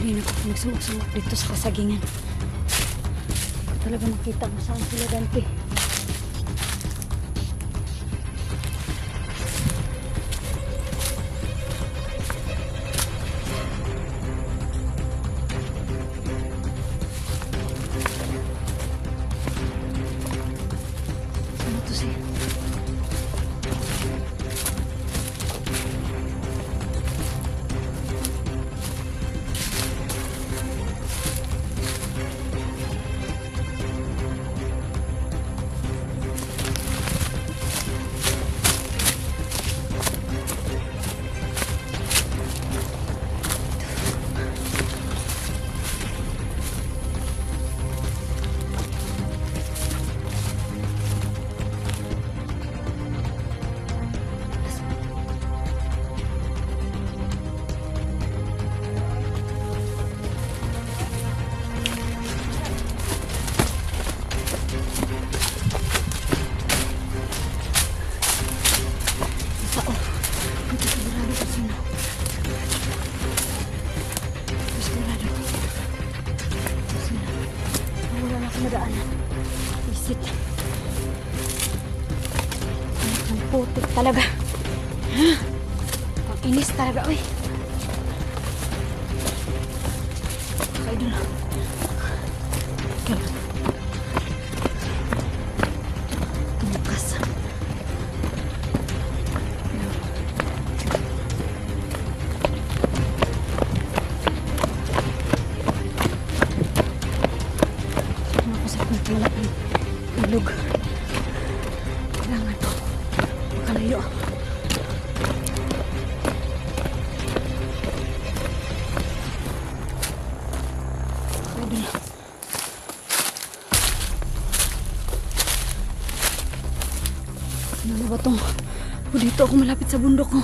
Kanina ko nagsumok-sumok dito sa kasagingan. Hindi ko talaga makita kung saan sila Dante. Ano to siya? Madaanan. Visit. Ang putik talaga. Ang inis talaga, uy. Okay, doon. Tumukas. Ilog. Kailangan to. Makalayo. Pwede na. Ano ba itong? Dito ako malapit sa bundok ko.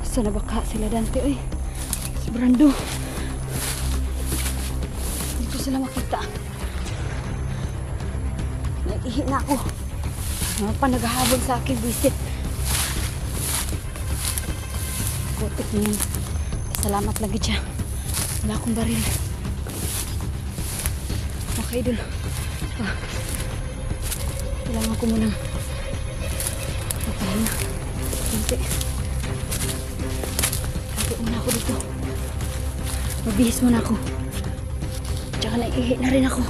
Saan na baka sila Dante? Uy. Si Brando. Dito sila makita. Naiihi na ako. Mga pa naghahabol sa akin, visit. Putik niyan. Salamat lagi siya. Wala akong baril. Okay, dun. Kailangan ko munang papahinga. Hindi. Kaya muna ako dito. Mabihis muna ako. Tsaka naiihi na rin ako.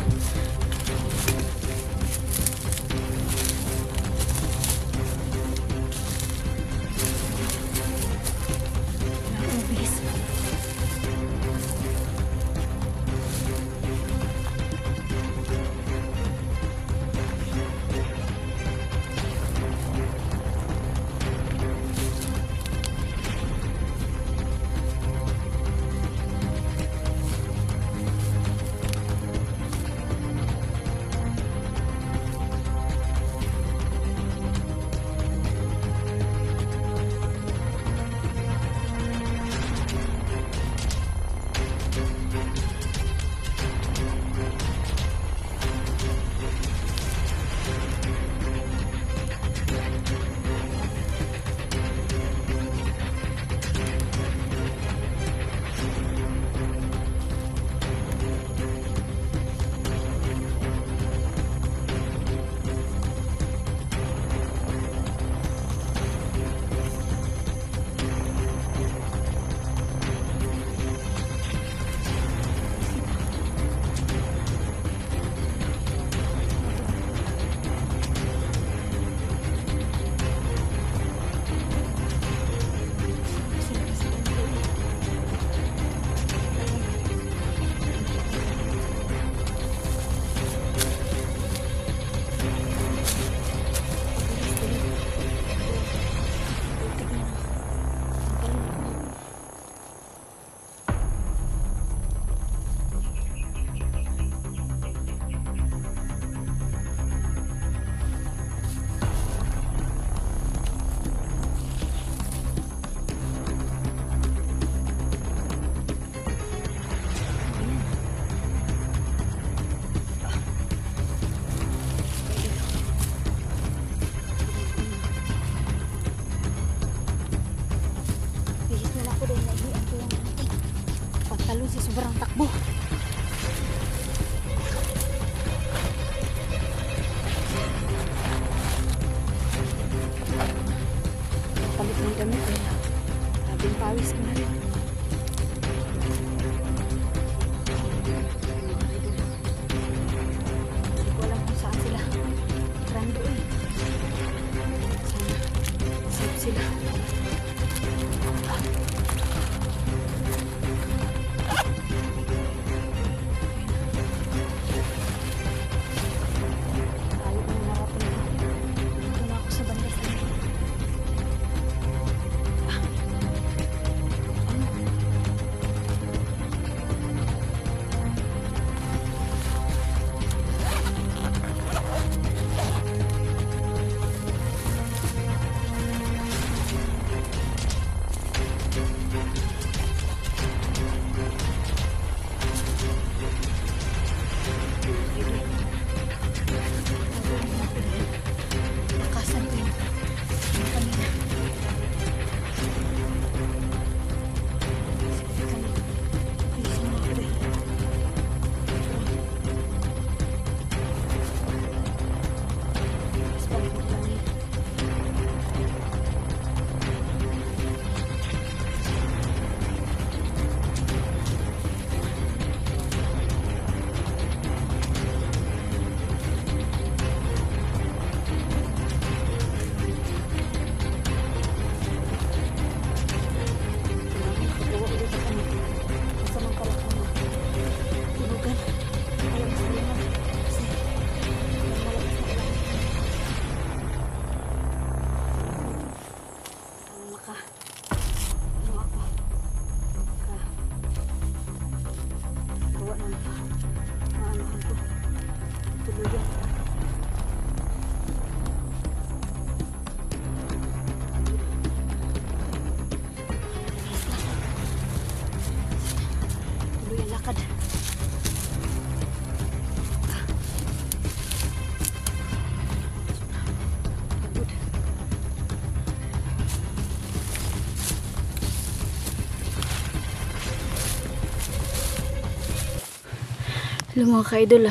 Hello mga ka-idol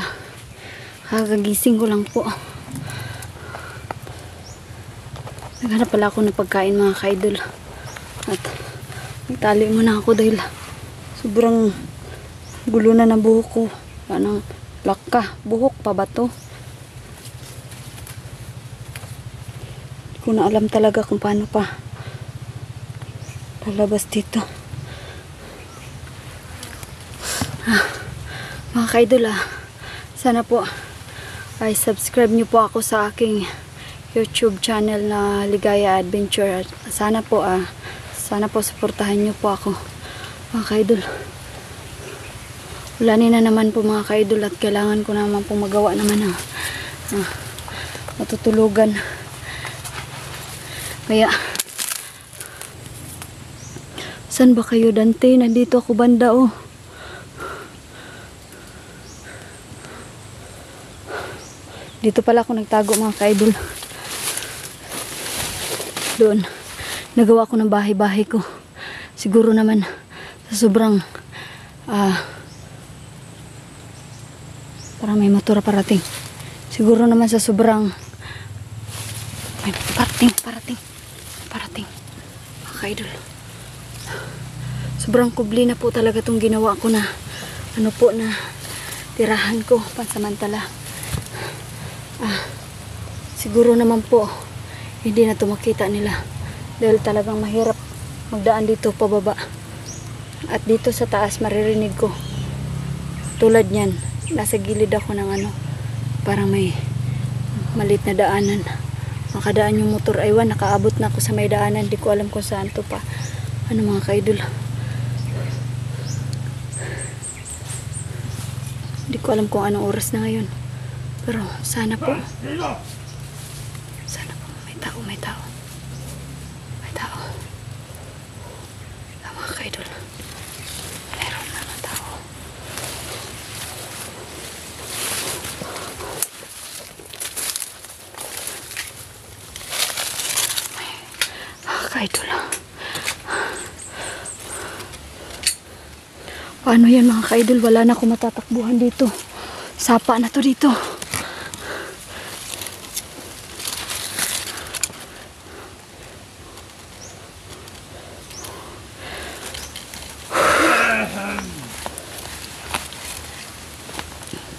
kagagising ko lang po. Naghanap pala ako ng pagkain mga ka-idol. At nagtali muna ako dahil sobrang gulo na ng buhok ko. Anong plaka, buhok pa ba to? Hindi ko na alam talaga kung paano pa lalabas dito. Mga ka-idol sana po ay subscribe nyo po ako sa aking YouTube channel na Ligaya Adventure. Sana po suportahan nyo po ako mga ka-idol. Ulanin na naman po mga ka-idol at kailangan ko naman po magawa naman matutulugan. Kaya saan ba kayo Dante? Nandito ako banda Dito pala ako nagtago mga ka-idol. Doon nagawa ko ng bahay-bahay ko. Siguro naman sa sobrang parang may motor parating. Siguro naman sa sobrang may parating mga ka-idol. Sobrang kubli na po talaga itong ginawa ko na na tirahan ko pansamantala. Siguro naman po hindi na ito makita nila dahil talagang mahirap magdaan dito pababa. At dito sa taas maririnig ko tulad nyan, nasa gilid ako ng parang may malit na daanan, makadaan yung motor. Aywan, nakaabot na ako sa may daanan. Di ko alam kung saan to pa mga ka-idol. Di ko alam kung anong oras na ngayon, pero sana po may tao mga ka-idol. Meron mga tao. Mga ka-idol paano yan mga ka-idol? Wala na akong matatakbuhan dito. Sapa na to dito.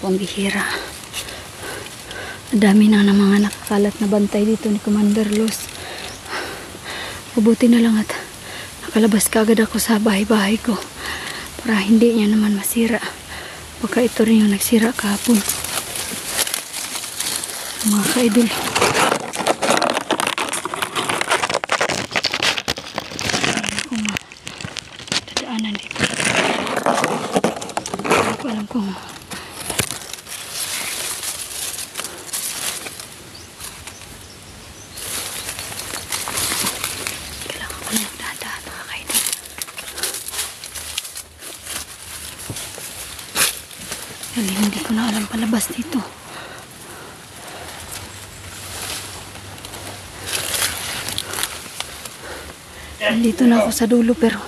Pambihira. Ang dami na ng mga nakakalat na bantay dito ni Commander Los. Mabuti na lang at nakalabas kaagad ako sa bahay-bahay ko para hindi niya naman masira. Baka ito rin yung nagsira kahapon. Mga ka-idol, kung dadaanan dito, hindi ko alam kung kailangan ko na yung dadaan mga ka-idol. Dahil hindi ko na alam palabas dito. Nandito na ako sa dulo pero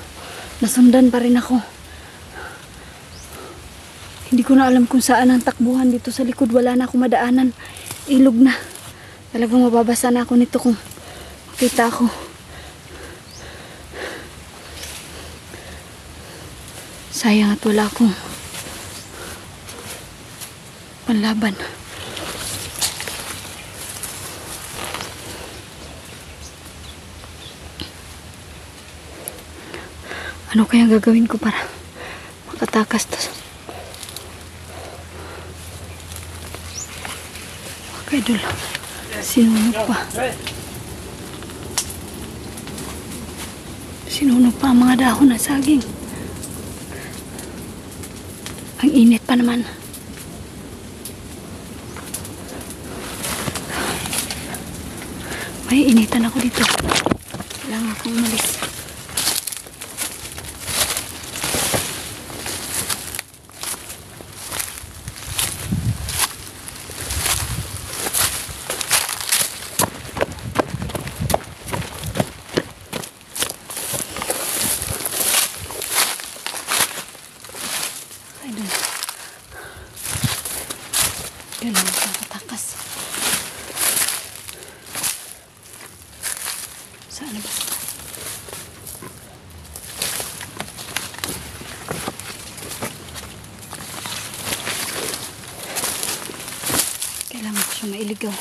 nasundan pa rin ako. Hindi ko na alam kung saan ang takbuhan dito sa likod. Wala na akong madaanan. Ilog na. Talagang mababasa na ako nito kung makita ako. Sayang at wala akong panlaban. Ano kaya gagawin ko para makatakas to? Okay, idol. Sinunog pa. Sinunog pa ang mga dahon ng saging. Ang init pa naman. May initan ako dito. Kailangan akong umalis. Saan na ba sila? Kailangan ko siya mailigaw.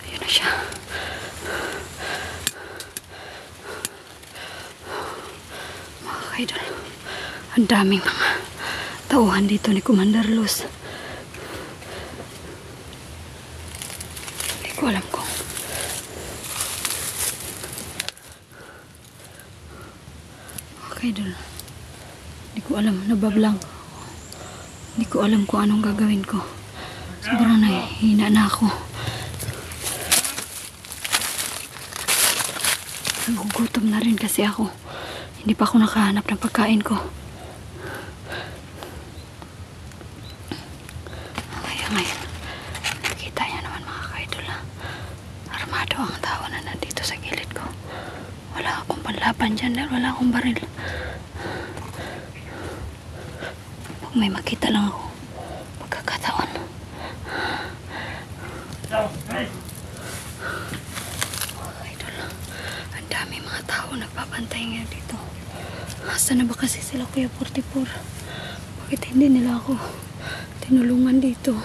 Ayun na siya. Mga kaidol, ang daming mga tauhan dito ni Commander Luz. Hindi ko alam kung mga kaidol, hindi ko alam, nabablank. Hindi ko alam kung anong gagawin ko. Sobrang nahihina na ako. Nagugutom na rin kasi ako. Hindi pa ako nakahanap ng pagkain ko. Kaya ngayon, nakita niya naman mga kaidol na armado ang tao na nandito sa gilid ko. Wala akong panlaban dyan dahil wala akong baril. Pag may makita lang ako, pagkakataon. Ang dami mga tao nagbabantay ngayon dito. Asa na ba kasi sila Kuya 44? Bakit hindi nila ako tinulungan dito?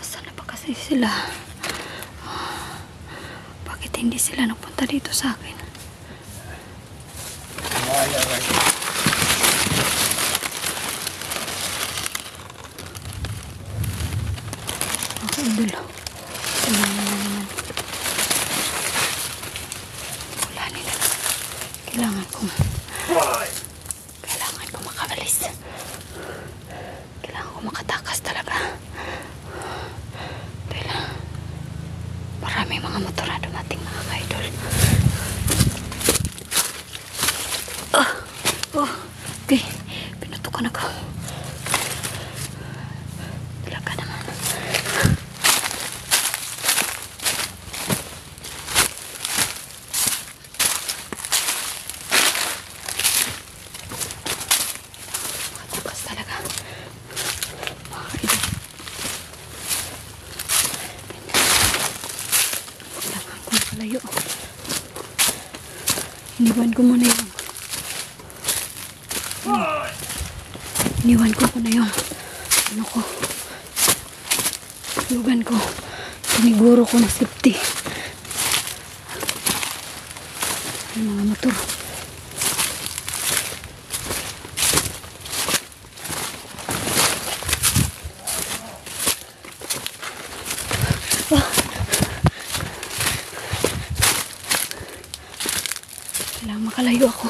Asa na ba kasi sila? Bakit hindi sila napunta dito sa akin? Mga idol, tingnan na naman. Wala nila. Kailangan ko makaalis. Kailangan ko makatakas talaga. Dahil marami mga motor na dumating mga ka-idol. Okay, pinutukan ako. Talaga naman. Makatakas talaga. Mga ka-idol. Kailangan ko nakalayo. Iniwan ko muna yung iniwan ko na yung ano ko, lugan ko, siniguro ko na safety. Yung mga motor. Kailangan makalayo ako.